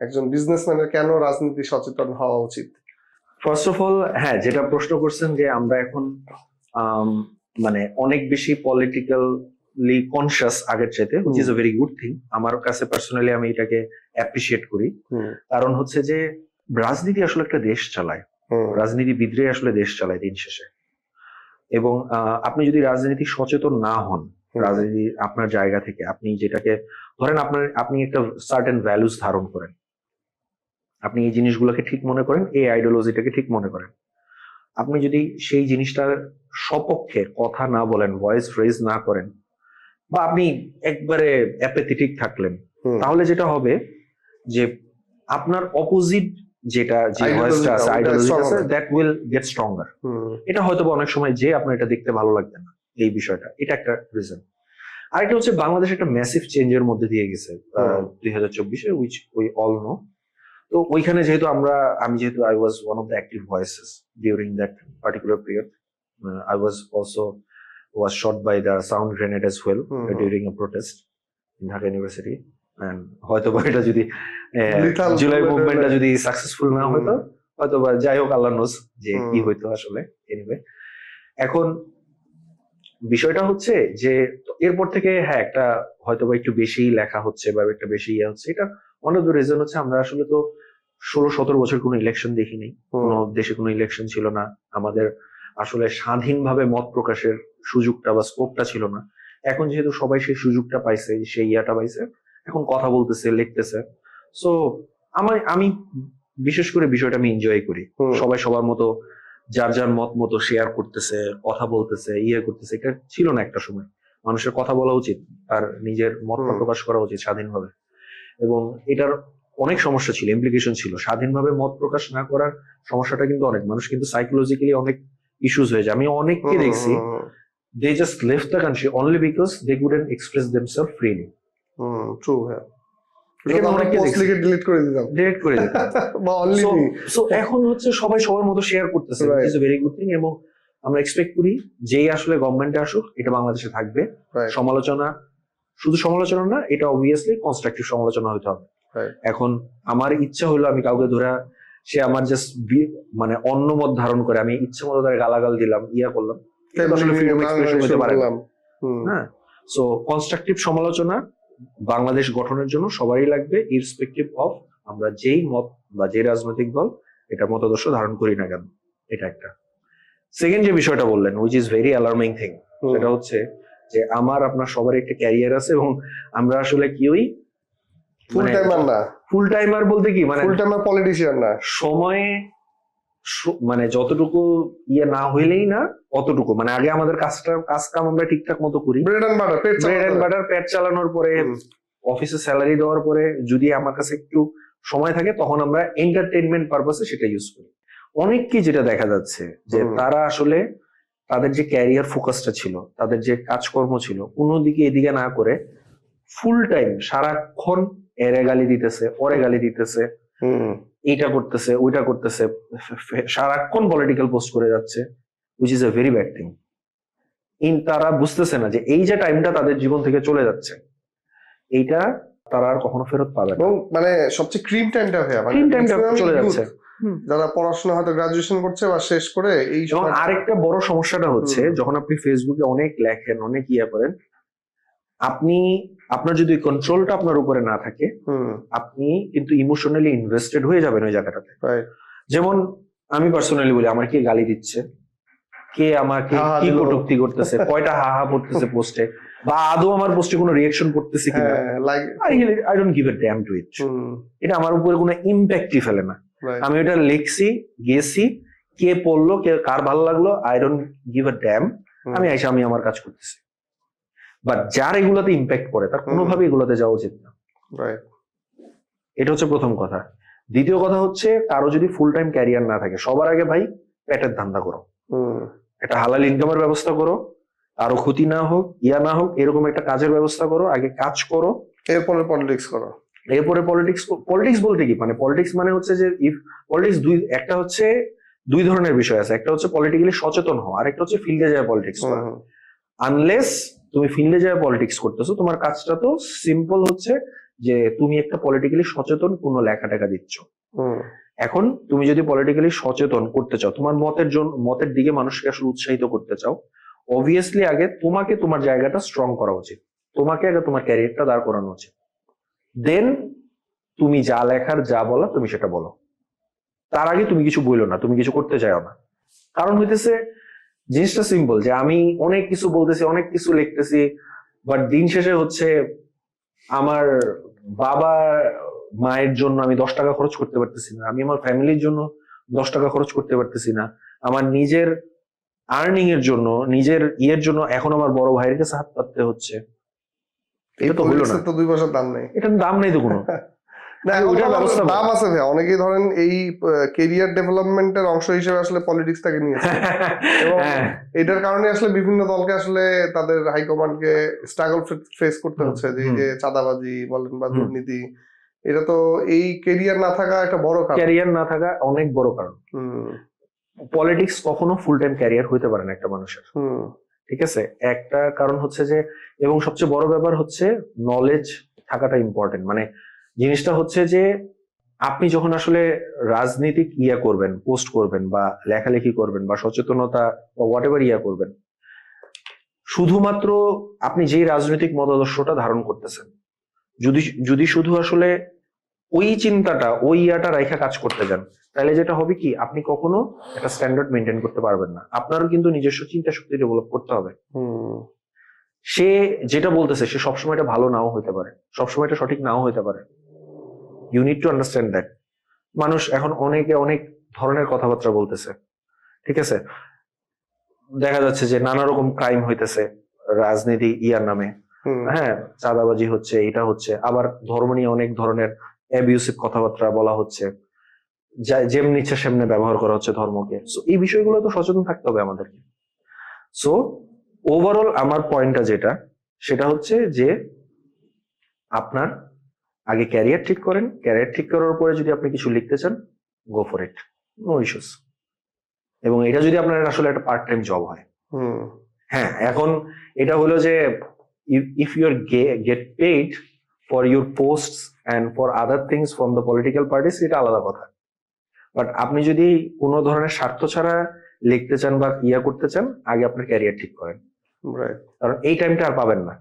একজন বিজনেসম্যানের কেন রাজনীতি সচেতন হওয়া উচিত? ফার্স্ট অফ অল, হ্যাঁ, যেটা প্রশ্ন করছেন যে আমরা এখন মানে অনেক বেশি পলিটিক্যালি কনসিয়াস আগের চাইতে, which is a very good thing. আমার কাছে পার্সোনালি আমি এটাকে অ্যাপ্রিসিয়েট করি। কারণ হচ্ছে যে রাজনীতি আসলে একটা দেশ চালায়, রাজনীতিবিদরাই আসলে দেশ চালায় দিন শেষে। এবং আপনি যদি রাজনীতি সচেতন না হন, রাজনীতি আপনার জায়গা থেকে, আপনি যেটাকে ধরেন আপনি একটা সার্টেন ভ্যালুস ধারণ করেন, আপনি এই জিনিসগুলোকে ঠিক মনে করেন, এই আইডিওলজিটাকে ঠিক মনে করেন, আপনি যদি সেই জিনিসটার সপক্ষে কথা না বলেন, ভয়েস রেজ না করেন, বা আপনি একবারে অ্যাপাথেটিক থাকলেন, তাহলে যেটা হবে যে আপনার অপোজিট যেটা যে ভয়েসটা আছে, আইডিওলজিটা আছে, দ্যাট উইল গেট স্ট্রঙ্গার। এটা হয়তো অনেক সময় যে আপনার এটা দেখতে ভালো লাগবে না, এই বিষয়টা, এটা একটা রিজন। আরেকটা হচ্ছে বাংলাদেশ একটা ম্যাসিভ চেঞ্জের মধ্যে দিয়ে গেছে 2024-এ, উইচ উই অল নো। তো ওইখানে যেহেতু আমি যেহেতু I was one of the active voices during that particular period. I was shot by the sound grenade as well during a protest in Dhaka University. And হয়তো বা এটা যদি জুলাই মুভমেন্টটা যদি সাকসেসফুল না হতো, হয়তো বা যাই হোক, আল্লাহ নোজ যে কি হইতো আসলে। এনিওয়ে, এখন বিষয়টা হচ্ছে যে এরপর থেকে হ্যাঁ একটা হয়তো বা একটু বেশি লেখা হচ্ছে বা একটা বেশি ইয়ে হচ্ছে। এটা ওয়ান অফ দ্য রিজন হচ্ছে আমরা আসলে তো 16-17 বছর কোনো ইলেকশন দেখিনি, কোনো দেশে কোনো ইলেকশন ছিল না, আমাদের আসলে স্বাধীনভাবে মত প্রকাশের সুযোগটা বা স্কোপটা ছিল না। এখন যেহেতু সবাই সেই সুযোগটা পাইছে, সেই ইয়াটা পাইছে, এখন কথা বলতেছে, লিখতেছে। সো আমি বিশেষ করে বিষয়টা আমি এনজয় করি। সবাই সবার মতো যার যার মত মতো শেয়ার করতেছে, কথা বলতেছে, ইয়ে করতেছে। এটা ছিল না একটা সময়। মানুষের কথা বলা উচিত, তার নিজের মত প্রকাশ করা উচিত স্বাধীনভাবে। এবং এটার অনেক সমস্যা ছিল, ইমপ্লিকেশন ছিল। স্বাধীনভাবে মত প্রকাশ না করার সমস্যাটা কিন্তু অনেক, মানুষ কিন্তু সাইকোলজিক্যালি অনেক ইস্যুস হয়ে যায়। আমি অনেককে দেখছি, they just left the country only because they couldn't express themselves freely. True, হ্যাঁ। এখন হচ্ছে সবাই সবার মতো শেয়ার করতেছে, ভেরি গুড থিং। এবং আমরা এক্সপেক্ট করি যেই আসলে গভর্নমেন্টে আসুক, এটা বাংলাদেশে থাকবে। সমালোচনা, শুধু সমালোচনা না, এটা অবভিয়াসলি কনস্ট্রাকটিভ সমালোচনা হতে হবে। এখন আমার ইচ্ছা হলো আমি কাউকে ধরে, সে আমার জাস্ট মানে অন্য মত ধারণ করে, আমি ইচ্ছা মতো তার গালাগাল দিলাম, ইয়া করলাম, আসলে ফ্রিডম এক্সপ্রেশন হতে পারে না। হ্যাঁ, সো কনস্ট্রাকটিভ সমালোচনা বাংলাদেশ গঠনের জন্য সবারই লাগবে, ইররেসপেক্টিভ অফ আমরা যেই মত বা যে রাজনৈতিক দল এটা মতাদর্শ ধারণ করি না কেন। এটা একটা। সেকেন্ড যে বিষয়টা বললেন, which is very alarming thing, সেটা হচ্ছে যে আপনার সবার একটা ক্যারিয়ার আছে, এবং আমরা আসলে কেউই ফুল টাইমার বলতে কি, মানে ফুল টাইমার পলিটিশিয়ান না, সময়ে মানে যতটুকু ইয়ে না হইলেই না অতটুকু, মানে আগে আমাদের কাজ কাম আমরা ঠিকঠাক মতো করি, ব্রেড এন্ড বাটার, পেট চালানোর পরে, অফিসে স্যালারি দেওয়ার পরে যদি আমার কাছে একটু সময় থাকে, তখন আমরা এন্টারটেইনমেন্ট পারপাসে সেটা ইউজ করি। অনেককে যেটা দেখা যাচ্ছে যে তারা আসলে তাদের যে ক্যারিয়ার ফোকাসটা ছিল, তাদের যে কাজকর্ম ছিল, কোনো দিকে এদিকে না করে ফুল টাইম সারাক্ষণ এরে গালি দিতেছে, ওরে গালি দিতেছে, এইটা করতেছে, ওইটা করতেছে, সারাক্ষণ পলিটিক্যাল পোস্ট করে যাচ্ছে, which is a very bad thing. তারা বুঝতেছে না যে এই যে টাইমটা তাদের জীবন থেকে চলে যাচ্ছে, এইটা তারা আর কখনো ফেরত পাবে না। মানে সবচেয়ে ক্রিম টাইমটা চলে যাচ্ছে, যারা পড়াশোনা হয়তো গ্রাজুয়েশন করছে বা শেষ করে। এই আরেকটা বড় সমস্যাটা হচ্ছে, যখন আপনি ফেসবুকে অনেক লেখেন, অনেক ইয়া করেন, আপনার যদি কন্ট্রোলটা আপনার উপরে না থাকে, আপনি কিন্তু ইমোশনালি ইনভেস্টেড হয়ে যাবেন ওই জায়গাটাতে। যেমন আমি পার্সোনালি বলি, আমার কে গালি দিচ্ছে, কে আমাকে কি কটূক্তি করতেছে, কয়টা হাহা পড়তেছে পোস্টে, বা আদৌ আমার পোস্টে কোনো রিঅ্যাকশন করতেছে কিনা, I don't give a damn to it. এটা আমার উপরে কোনো ইম্প্যাক্টই ফেলে না। আমি এটা লিখছি, গেছি, কে পড়লো, কে কার ভালো লাগলো, I don't give a dam. আমি আমার কাজ করতেছি। বাট যার এগুলোতে ইম্প্যাক্ট করে, তার কোনোভাবে এগুলোতে যাওয়া উচিত না। এটা হচ্ছে প্রথম কথা। দ্বিতীয় কথা হচ্ছে, কারো যদি ফুল টাইম ক্যারিয়ার না থাকে, সবার আগে ভাই পেটের ধান্দা করো, একটা হালাল ইনকামের ব্যবস্থা করো, কারো ক্ষতি না হোক, ইয়া না হোক, এরকম একটা কাজের ব্যবস্থা করো, আগে কাজ করো, এরপরে পলিটিক্স করো। এরপরে পলিটিক্স বলতে কি, মানে পলিটিক্স মানে হচ্ছে যে পলিটিক্স একটা হচ্ছে দুই ধরনের বিষয় আছে, একটা হচ্ছে পলিটিক্যালি সচেতন হওয়া, আর একটা হচ্ছে ফিল্ডে যায় পলিটিক্স করা। আনলেস তুমি ফিল্ডে যায় পলিটিক্স করতেছো, তোমার কাজটা তো সিম্পল হচ্ছে যে তুমি একটা পলিটিক্যালি সচেতন কোনো লেখা টেখা দিচ্ছ। হুম এখন তুমি যদি পলিটিক্যালি সচেতন করতে চাও, তোমার মতের দিকে মানুষকে আসলে উৎসাহিত করতে চাও, অবভিয়াসলি আগে তোমাকে তোমার জায়গাটা স্ট্রং করা উচিত, তোমাকে আগে তোমার ক্যারিয়ারটা দাঁড় করানো উচিত, দেন তুমি যা লেখার যা বলা তুমি সেটা বলো। তার আগে তুমি কিছু বলো না, তুমি কিছু করতে চাও না। কারণ হইতেছে জিনিসটা সিম্পল, যে আমি অনেক কিছু বলতেছি, অনেক কিছু লিখতেছি, বাট দিন শেষে হচ্ছে আমার বাবা মায়ের জন্য আমি 10 টাকা খরচ করতে পারতেছি না, আমি আমার ফ্যামিলির জন্য 10 টাকা খরচ করতে পারতেছি না, আমার নিজের আর্নিং এর জন্য, নিজের ইয়ের জন্য এখন আমার বড় ভাইয়ের কাছে হাত পাততে হচ্ছে। এই এটা তো হলো না, politics এর তো 2 পয়সার দাম নেই। এটার দাম নেই তো কোনো। না ওইটার ওটার ব্যবস্থা দাম আছে ভাই, অনেকেই ধরেন এই কেরিয়ার ডেভেলপমেন্টের অংশ হিসেবে আসলে পলিটিক্সটাকে নিয়েছে এবং হ্যাঁ, এটার কারণে আসলে বিভিন্ন দলকে আসলে তাদের হাইকমান্ডকে স্ট্রাগল ফেস করতে হচ্ছে, যে এই যে চাঁদাবাজি বলেন বা দুর্নীতি, এটা তো এই কেরিয়ার না থাকা একটা বড় কারণ। ক্যারিয়ার না থাকা অনেক বড় কারণ। হুম পলিটিক্স কখনো ফুল টাইম ক্যারিয়ার হইতে পারে না একটা মানুষের, হুম ঠিক আছে? একটা কারণ হচ্ছে যে, এবং সবচেয়ে বড় ব্যাপার হচ্ছে নলেজ থাকাটা ইম্পর্টেন্ট। মানে জিনিসটা হচ্ছে যে আপনি যখন আসলে রাজনীতিক ইয়া করবেন, পোস্ট করবেন বা লেখালেখি করবেন বা সচেতনতা বা হোয়াট এভার ইয়া করবেন, শুধুমাত্র আপনি যেই রাজনৈতিক মতাদর্শটা ধারণ করতেছেন, যদি যদি শুধু আসলে ওই চিন্তাটা ওই ইয়াটা রাইখা কাজ করতে যান, তাহলে যেটা হবে কি, আপনি কখনো একটা স্ট্যান্ডার্ড মেনটেন করতে পারবেন না। আপনারও কিন্তু নিজস্ব চিন্তা শক্তি ডেভেলপ করতে হবে। হুম সে যেটা বলতেছে সে সবসময় এটা ভালো নাও হতে পারে, সবসময় এটা সঠিক নাও হতে পারে। You need to understand that. মানুষ এখন অনেকে অনেক ধরনের কথাবার্তা বলতেছে, ঠিক আছে? দেখা যাচ্ছে যে নানা রকম ক্রাইম হইতেছে রাজনীতি ইয়ার নামে, হুম হ্যাঁ, চাঁদাবাজি হচ্ছে, এটা হচ্ছে, আবার ধর্ম নিয়ে অনেক ধরনের অ্যাবিউসিভ কথাবার্তা বলা হচ্ছে, যেমনি ইচ্ছা সেমনি ব্যবহার করা হচ্ছে ধর্মকে। সো এই বিষয়গুলো তো সচেতন থাকতে হবে আমাদেরকে। সো ওভারঅল আমার পয়েন্টটা যেটা, সেটা হচ্ছে যে আপনার আগে ক্যারিয়ার ঠিক করেন, ক্যারিয়ার ঠিক করার পরে যদি আপনি কিছু লিখতে চান, go for it, no issues. এবং এটা যদি আপনার আসলে একটা পার্ট টাইম জব হয়। হুম হ্যাঁ, এখন এটা হলো যে if you are get paid for your posts and for other things from the political parties, এটা আলাদা কথা। বাট আপনি যদি কোনো ধরনের স্বার্থ ছাড়া লিখতে চান বা ইয়া করতে চান, আগে আপনার ক্যারিয়ার ঠিক করেন, রাইট। কারণ এই টাইমটা আর পাবেন না।